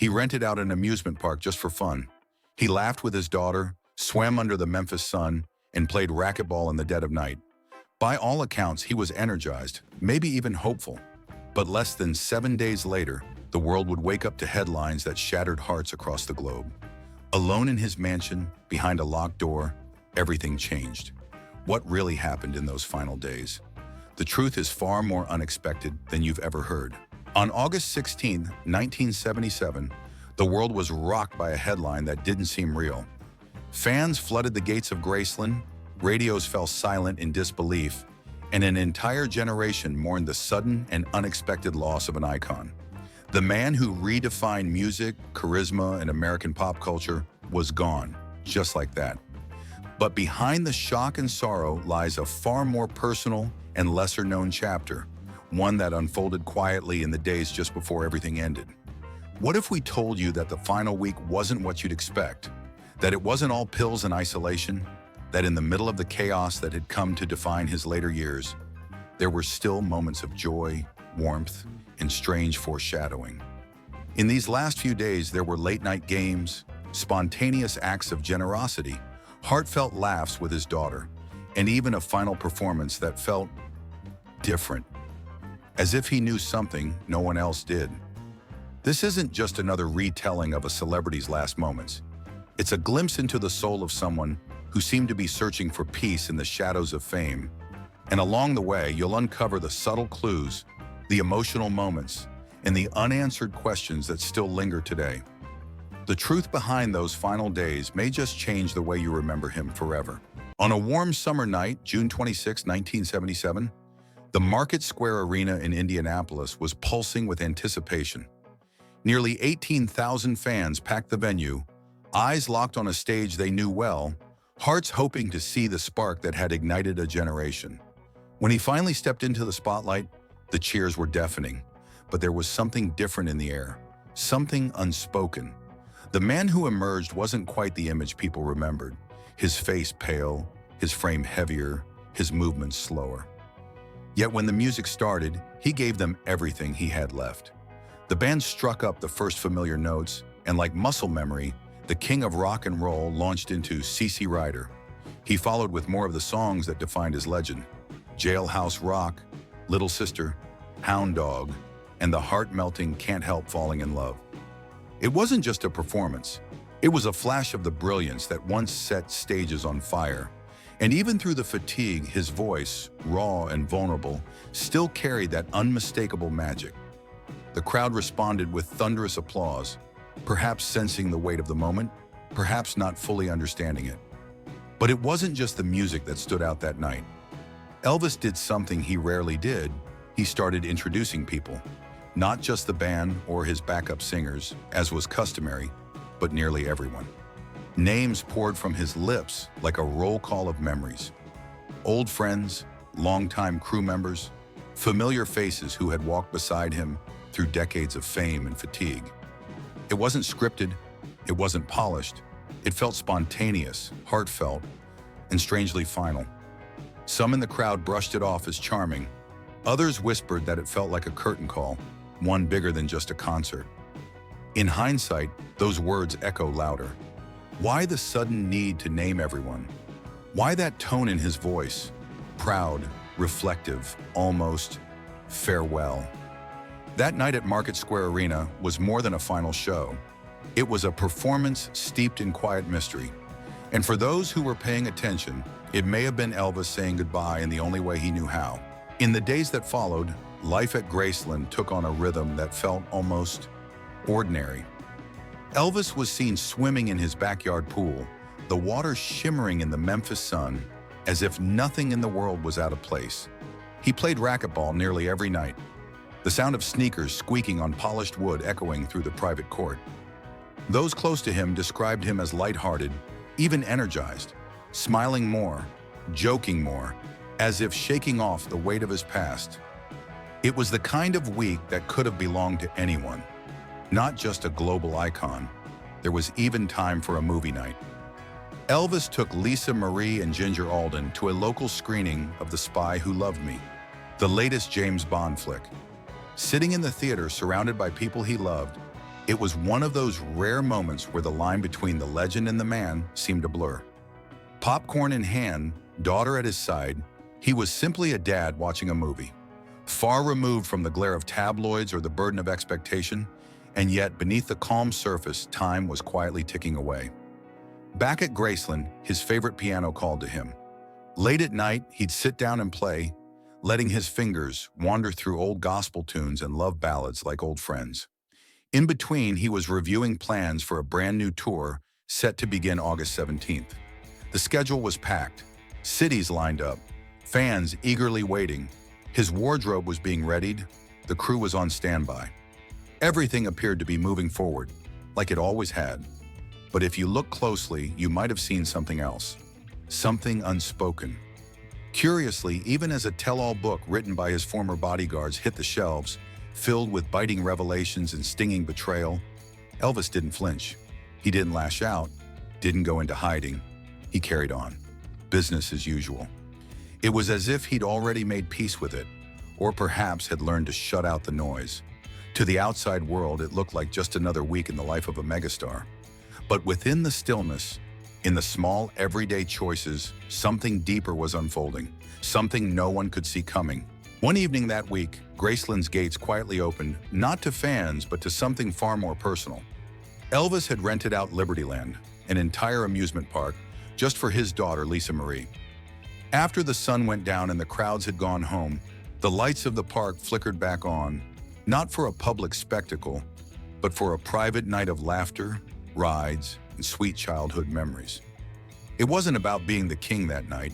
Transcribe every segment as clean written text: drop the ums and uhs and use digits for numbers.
He rented out an amusement park just for fun. He laughed with his daughter, swam under the Memphis sun, and played racquetball in the dead of night. By all accounts, he was energized, maybe even hopeful. But less than 7 days later, the world would wake up to headlines that shattered hearts across the globe. Alone in his mansion, behind a locked door, everything changed. What really happened in those final days? The truth is far more unexpected than you've ever heard. On August 16, 1977, the world was rocked by a headline that didn't seem real. Fans flooded the gates of Graceland, radios fell silent in disbelief, and an entire generation mourned the sudden and unexpected loss of an icon. The man who redefined music, charisma, and American pop culture was gone, just like that. But behind the shock and sorrow lies a far more personal and lesser-known chapter, one that unfolded quietly in the days just before everything ended. What if we told you that the final week wasn't what you'd expect? That it wasn't all pills and isolation? That in the middle of the chaos that had come to define his later years, there were still moments of joy, warmth, and strange foreshadowing. In these last few days, there were late-night games, spontaneous acts of generosity, heartfelt laughs with his daughter, and even a final performance that felt different, as if he knew something no one else did. This isn't just another retelling of a celebrity's last moments. It's a glimpse into the soul of someone who seemed to be searching for peace in the shadows of fame. And along the way, you'll uncover the subtle clues, the emotional moments, and the unanswered questions that still linger today. The truth behind those final days may just change the way you remember him forever. On a warm summer night, June 26, 1977, the Market Square Arena in Indianapolis was pulsing with anticipation. Nearly 18,000 fans packed the venue, eyes locked on a stage they knew well, hearts hoping to see the spark that had ignited a generation. When he finally stepped into the spotlight, the cheers were deafening, but there was something different in the air, something unspoken. The man who emerged wasn't quite the image people remembered, his face pale, his frame heavier, his movements slower. Yet when the music started, he gave them everything he had left. The band struck up the first familiar notes, and like muscle memory, the king of rock and roll launched into CC Rider. He followed with more of the songs that defined his legend: Jailhouse Rock, Little Sister, Hound Dog, and the heart-melting Can't Help Falling in Love. It wasn't just a performance. It was a flash of the brilliance that once set stages on fire. And even through the fatigue, his voice, raw and vulnerable, still carried that unmistakable magic. The crowd responded with thunderous applause, perhaps sensing the weight of the moment, perhaps not fully understanding it. But it wasn't just the music that stood out that night. Elvis did something he rarely did. He started introducing people, not just the band or his backup singers, as was customary, but nearly everyone. Names poured from his lips like a roll call of memories. Old friends, longtime crew members, familiar faces who had walked beside him through decades of fame and fatigue. It wasn't scripted, it wasn't polished. It felt spontaneous, heartfelt, and strangely final. Some in the crowd brushed it off as charming. Others whispered that it felt like a curtain call, one bigger than just a concert. In hindsight, those words echo louder. Why the sudden need to name everyone? Why that tone in his voice? Proud, reflective, almost farewell. That night at Market Square Arena was more than a final show. It was a performance steeped in quiet mystery. And for those who were paying attention, it may have been Elvis saying goodbye in the only way he knew how. In the days that followed, life at Graceland took on a rhythm that felt almost ordinary. Elvis was seen swimming in his backyard pool, the water shimmering in the Memphis sun, as if nothing in the world was out of place. He played racquetball nearly every night, the sound of sneakers squeaking on polished wood echoing through the private court. Those close to him described him as lighthearted, even energized, smiling more, joking more, as if shaking off the weight of his past. It was the kind of week that could have belonged to anyone. Not just a global icon, there was even time for a movie night. Elvis took Lisa Marie and Ginger Alden to a local screening of The Spy Who Loved Me, the latest James Bond flick. Sitting in the theater surrounded by people he loved, It was one of those rare moments where the line between the legend and the man seemed to blur. Popcorn in hand, daughter at his side, he was simply a dad watching a movie, far removed from the glare of tabloids or the burden of expectation, and yet beneath the calm surface, time was quietly ticking away. Back at Graceland, his favorite piano called to him. Late at night, he'd sit down and play, letting his fingers wander through old gospel tunes and love ballads like old friends. In between, he was reviewing plans for a brand new tour set to begin August 17th. The schedule was packed, cities lined up, fans eagerly waiting. His wardrobe was being readied, the crew was on standby. Everything appeared to be moving forward, like it always had. But if you look closely, you might have seen something else, something unspoken. Curiously, even as a tell-all book written by his former bodyguards hit the shelves, filled with biting revelations and stinging betrayal, Elvis didn't flinch. He didn't lash out, didn't go into hiding. He carried on, business as usual. It was as if he'd already made peace with it, or perhaps had learned to shut out the noise. To the outside world, it looked like just another week in the life of a megastar. But within the stillness, in the small, everyday choices, something deeper was unfolding, something no one could see coming. One evening that week, Graceland's gates quietly opened, not to fans, but to something far more personal. Elvis had rented out Libertyland, an entire amusement park, just for his daughter, Lisa Marie. After the sun went down and the crowds had gone home, the lights of the park flickered back on, not for a public spectacle, but for a private night of laughter, rides, and sweet childhood memories. It wasn't about being the king that night.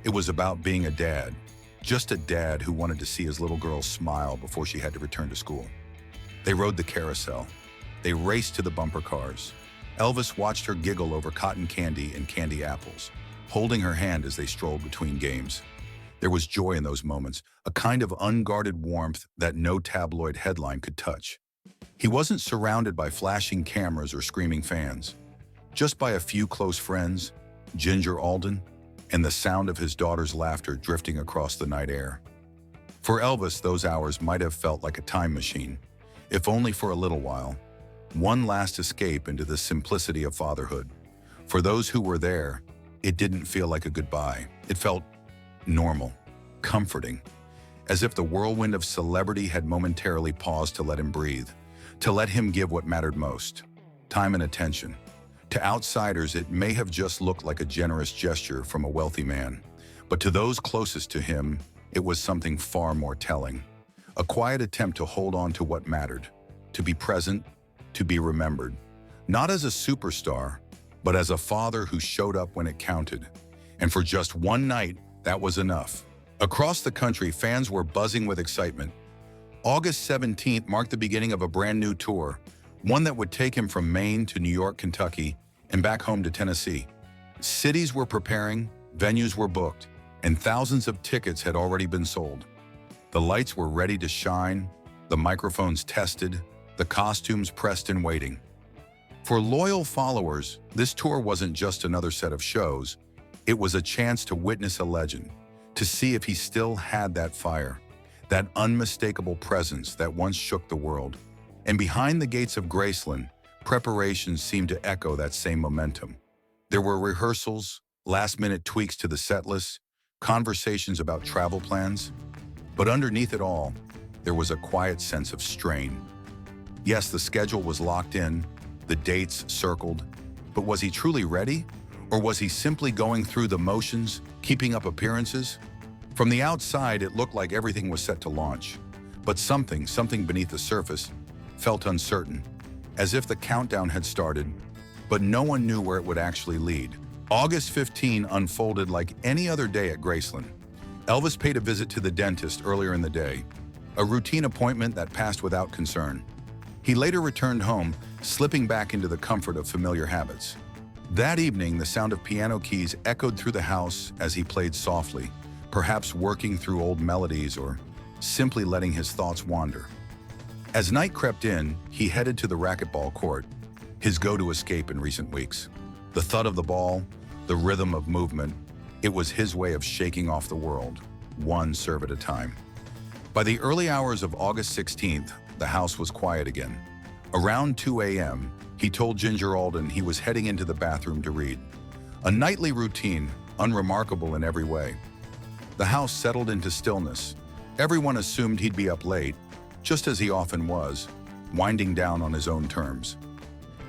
It was about being a dad. Just a dad who wanted to see his little girl smile before she had to return to school. They rode the carousel. They raced to the bumper cars. Elvis watched her giggle over cotton candy and candy apples, holding her hand as they strolled between games. There was joy in those moments, a kind of unguarded warmth that no tabloid headline could touch. He wasn't surrounded by flashing cameras or screaming fans, just by a few close friends, Ginger Alden, and the sound of his daughter's laughter drifting across the night air. For Elvis, those hours might have felt like a time machine, if only for a little while, one last escape into the simplicity of fatherhood. For those who were there, it didn't feel like a goodbye. It felt normal, comforting, as if the whirlwind of celebrity had momentarily paused to let him breathe, to let him give what mattered most, time and attention. To outsiders, it may have just looked like a generous gesture from a wealthy man, but to those closest to him, it was something far more telling. A quiet attempt to hold on to what mattered, to be present, to be remembered, not as a superstar, but as a father who showed up when it counted. And for just one night, that was enough. Across the country, fans were buzzing with excitement. August 17th marked the beginning of a brand new tour, one that would take him from Maine to New York, Kentucky, and back home to Tennessee. Cities were preparing, venues were booked, and thousands of tickets had already been sold. The lights were ready to shine, the microphones tested, the costumes pressed and waiting. For loyal followers, this tour wasn't just another set of shows. It was a chance to witness a legend, to see if he still had that fire, that unmistakable presence that once shook the world. And behind the gates of Graceland, preparations seemed to echo that same momentum. There were rehearsals, last-minute tweaks to the set list, conversations about travel plans. But underneath it all, there was a quiet sense of strain. Yes, the schedule was locked in, the dates circled, but was he truly ready? Or was he simply going through the motions, keeping up appearances? From the outside, it looked like everything was set to launch. But something beneath the surface felt uncertain, as if the countdown had started, but no one knew where it would actually lead. August 15 unfolded like any other day at Graceland. Elvis paid a visit to the dentist earlier in the day, a routine appointment that passed without concern. He later returned home, slipping back into the comfort of familiar habits. That evening, the sound of piano keys echoed through the house as he played softly, perhaps working through old melodies or simply letting his thoughts wander. As night crept in, he headed to the racquetball court, his go-to escape in recent weeks. The thud of the ball, the rhythm of movement, it was his way of shaking off the world, one serve at a time. By the early hours of August 16th, the house was quiet again. Around 2 a.m., he told Ginger Alden he was heading into the bathroom to read. A nightly routine, unremarkable in every way. The house settled into stillness. Everyone assumed he'd be up late, just as he often was, winding down on his own terms.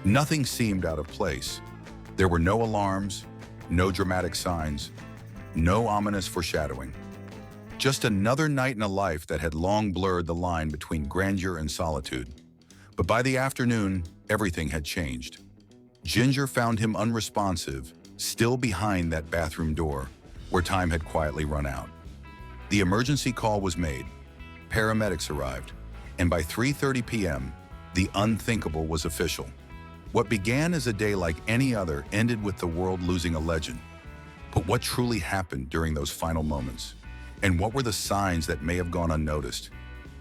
Nothing seemed out of place. There were no alarms, no dramatic signs, no ominous foreshadowing. Just another night in a life that had long blurred the line between grandeur and solitude. But by the afternoon, everything had changed. Ginger found him unresponsive, still behind that bathroom door, where time had quietly run out. The emergency call was made. Paramedics arrived, and by 3:30 p.m., the unthinkable was official. What began as a day like any other ended with the world losing a legend. But what truly happened during those final moments? And what were the signs that may have gone unnoticed?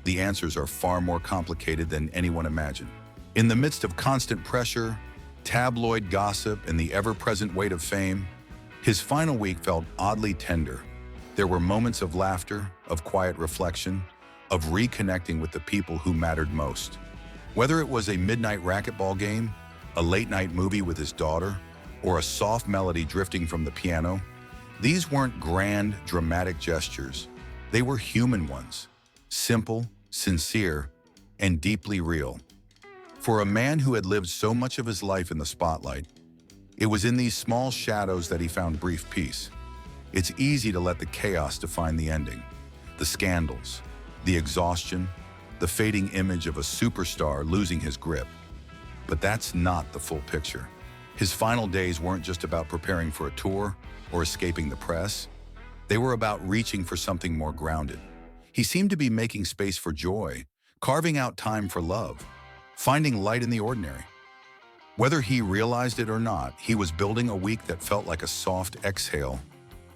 The answers are far more complicated than anyone imagined. In the midst of constant pressure, tabloid gossip, and the ever-present weight of fame, his final week felt oddly tender. There were moments of laughter, of quiet reflection, of reconnecting with the people who mattered most. Whether it was a midnight racquetball game, a late-night movie with his daughter, or a soft melody drifting from the piano, these weren't grand, dramatic gestures. They were human ones, simple, sincere, and deeply real. For a man who had lived so much of his life in the spotlight, it was in these small shadows that he found brief peace. It's easy to let the chaos define the ending, the scandals, the exhaustion, the fading image of a superstar losing his grip. But that's not the full picture. His final days weren't just about preparing for a tour or escaping the press. They were about reaching for something more grounded. He seemed to be making space for joy, carving out time for love, finding light in the ordinary. Whether he realized it or not, he was building a week that felt like a soft exhale,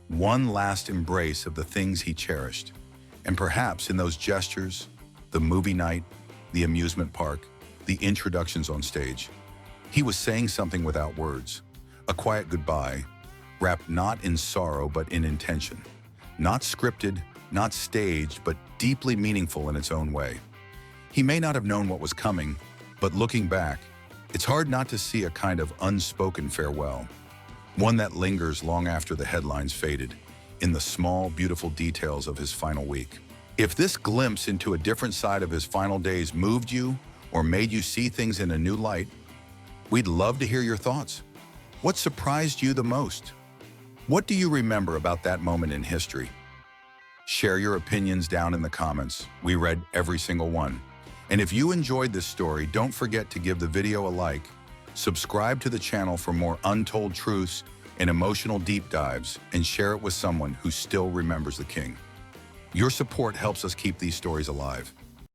one last embrace of the things he cherished. And perhaps in those gestures, the movie night, the amusement park, the introductions on stage, he was saying something without words, a quiet goodbye, wrapped not in sorrow but in intention. Not scripted, not staged, but deeply meaningful in its own way. He may not have known what was coming, but looking back, it's hard not to see a kind of unspoken farewell, one that lingers long after the headlines faded, in the small, beautiful details of his final week. If this glimpse into a different side of his final days moved you or made you see things in a new light, we'd love to hear your thoughts. What surprised you the most? What do you remember about that moment in history? Share your opinions down in the comments. We read every single one. And if you enjoyed this story, don't forget to give the video a like, subscribe to the channel for more untold truths and emotional deep dives, and share it with someone who still remembers the king. Your support helps us keep these stories alive.